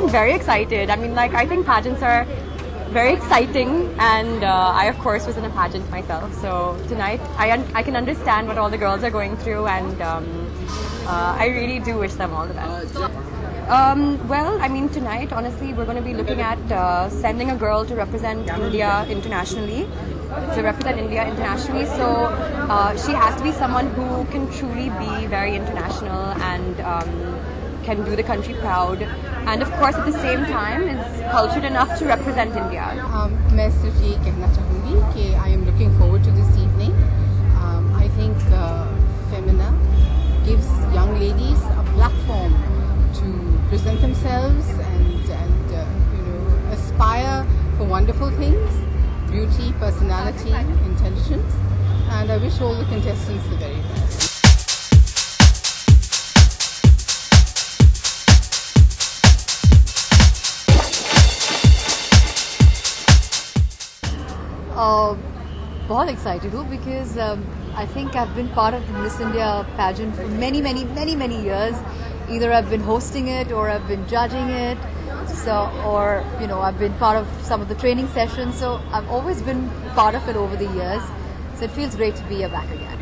I'm very excited. I mean, like, I think pageants are very exciting, and I of course was in a pageant myself. So tonight, I can understand what all the girls are going through, and I really do wish them all the best. Well, I mean, tonight, honestly, we're going to be looking at sending a girl to represent India internationally. So she has to be someone who can truly be very international and can do the country proud, and of course at the same time is cultured enough to represent India. मैं सिर्फ ये कहना चाहूँगी कि I am looking forward to this evening. I think Femina gives young ladies a platform to present themselves and aspire for wonderful things, beauty, personality, intelligence, and I wish all the contestants the very best. बहुत excited हूँ because I think I've been part of the Miss India pageant for many years. Either I've been hosting it or I've been judging it, or I've been part of some of the training sessions. So I've always been part of it over the years. So it feels great to be back again.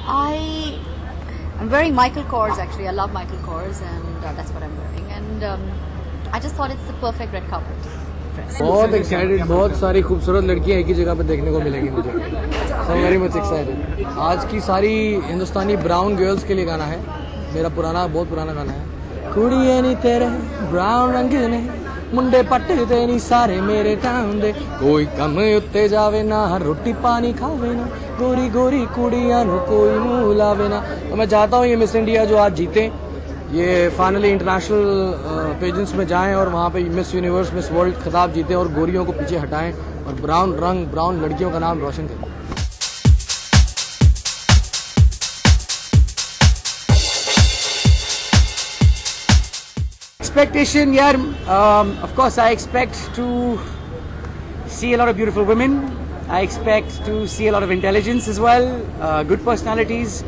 I'm wearing Michael Kors actually. I love Michael Kors, and that's what I'm wearing. And I just thought it's the perfect red carpet. बहुत excited, बहुत सारी खूबसूरत लड़कियां एक ही जगह पे देखने को मिलेंगी मुझे. So very much excited. आज की सारी हिंदुस्तानी ब्राउन गर्ल्स के लिए गाना है. मेरा बहुत पुराना गाना है. कुड़ियां नी तेरे ब्राउन रंग ने मुंडे पट्टे नी सारे मेरे टाउन दे कोई कम उत्ते जावे ना रोटी पानी खावे ना गोरी गोरी कुड़ियां नु कोई मुंह लावे ना. तो मैं चाहता हूँ ये मिस इंडिया जो आज जीते ये फाइनली इंटरनेशनल पेजेंट्स में जाएं और वहाँ पे मिस यूनिवर्स मिस वर्ल्ड खिताब जीतें और गोरियों को पीछे हटाएं और ब्राउन लड़कियों का नाम रोशन करें. Expectation, yeah. Of course, I expect to see a lot of beautiful women. I expect to see a lot of intelligence as well, good personalities,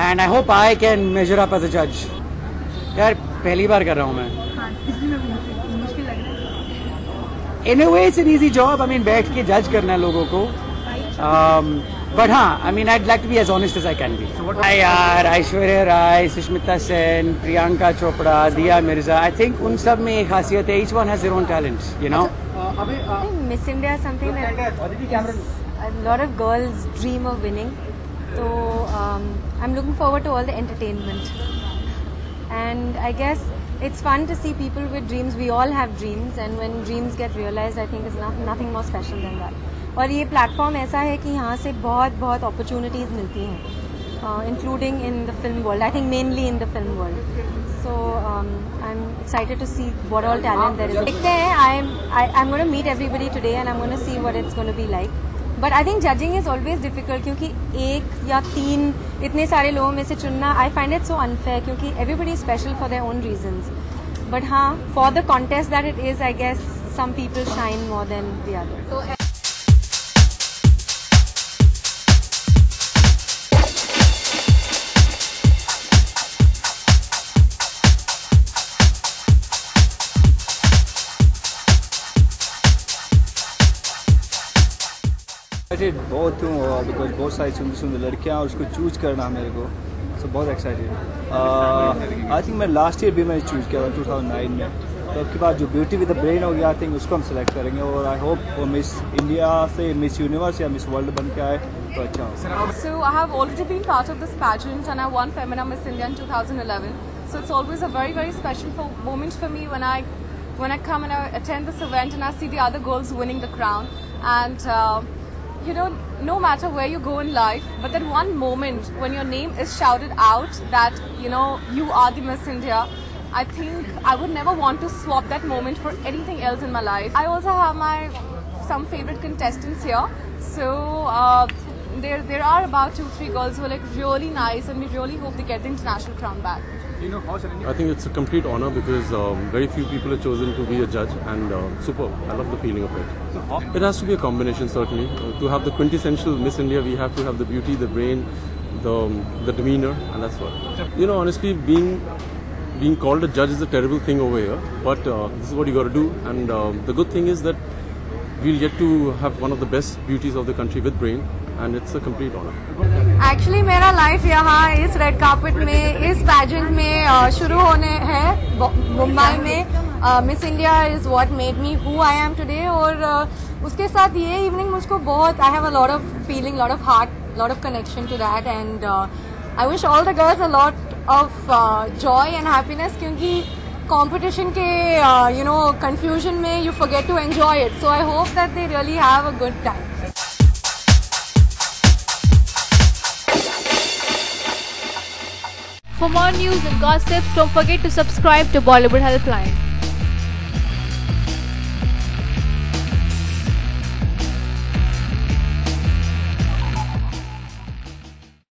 and I hope I can measure up as a judge. यार पहली बार कर रहा हूँ मैं. In a way, it's an easy job. I mean, बैठ के जज करना है लोगों को. But हाँ, I mean, I'd like to be as honest as I can be. यार ऐश्वर्या राय, सुष्मिता सेन, प्रियंका चोपड़ा, दिया मिर्जा. I think उन सब में एक खासियत है. Each one has their own talent, you know. I think Miss India is something that a lot of girls dream of winning. So I'm looking forward to all the entertainment. And I guess it's fun to see people with dreams. We all have dreams, and when dreams get realized, I think there's nothing more special than that. और ये platform ऐसा है कि यहाँ से बहुत opportunities मिलती हैं, including in the film world. I think mainly in the film world. So I'm excited to see what all talent there is. देखते हैं. I'm going to meet everybody today, and I'm going to see what it's going to be like. But I think judging is always difficult क्योंकि एक या तीन इतने सारे लोगों में से चुनना, I find it so unfair क्योंकि everybody is special for their own reasons. But हाँ, for the contest that it is, I guess some people shine more than the others. So, बहुत हूँ बिकॉज बहुत सारी सुंदर लड़कियाँ और उसको चूज करना मेरे को. सो बहुत एक्साइटेड. आई थिंक मैं लास्ट ईयर भी मैंने चूज़ किया था 2009 में. तो उसके बाद जो ब्यूटी विद द ब्रेन हो गया, आई थिंक उसको हम सेलेक्ट करेंगे और आई होप वो मिस इंडिया से मिस यूनिवर्स या मिस वर्ल्ड बन के आए तो अच्छा हो. So I have already been part of this pageant and I won Femina Miss India in 2011. So it's always a very special moment for me when I come and I attend this event and I see the other girls winning the crown. And no matter where you go in life, but that one moment when your name is shouted out that you are the Miss India, I think I would never want to swap that moment for anything else in my life. I also have some favorite contestants here. So there are about 2-3 girls who are like really nice, and we really hope they get the international crown back. I think it's a complete honor because very few people are chosen to be a judge, and superb. I love the feeling of it. It has to be a combination, certainly. To have the quintessential Miss India, we have to have the beauty, the brain, the demeanor, and that's what. Honestly, being being called a judge is a terrible thing over here, but this is what you got to do. And the good thing is that we'll get to have one of the best beauties of the country with Brain, and it's a complete honor. Actually, मेरा life यहाँ इस red carpet में, इस pageant में शुरू होने है मुंबई में. Miss India is what made me who I am today. और उसके साथ ये evening मुझको बहुत, I have a lot of feeling, lot of heart, lot of connection to that, and I wish all the girls a lot of joy and happiness, क्योंकि competition के confusion में you forget to enjoy it. So I hope that they really have a good time. For more news and gossip, don't forget to subscribe to Bollywood Helpline.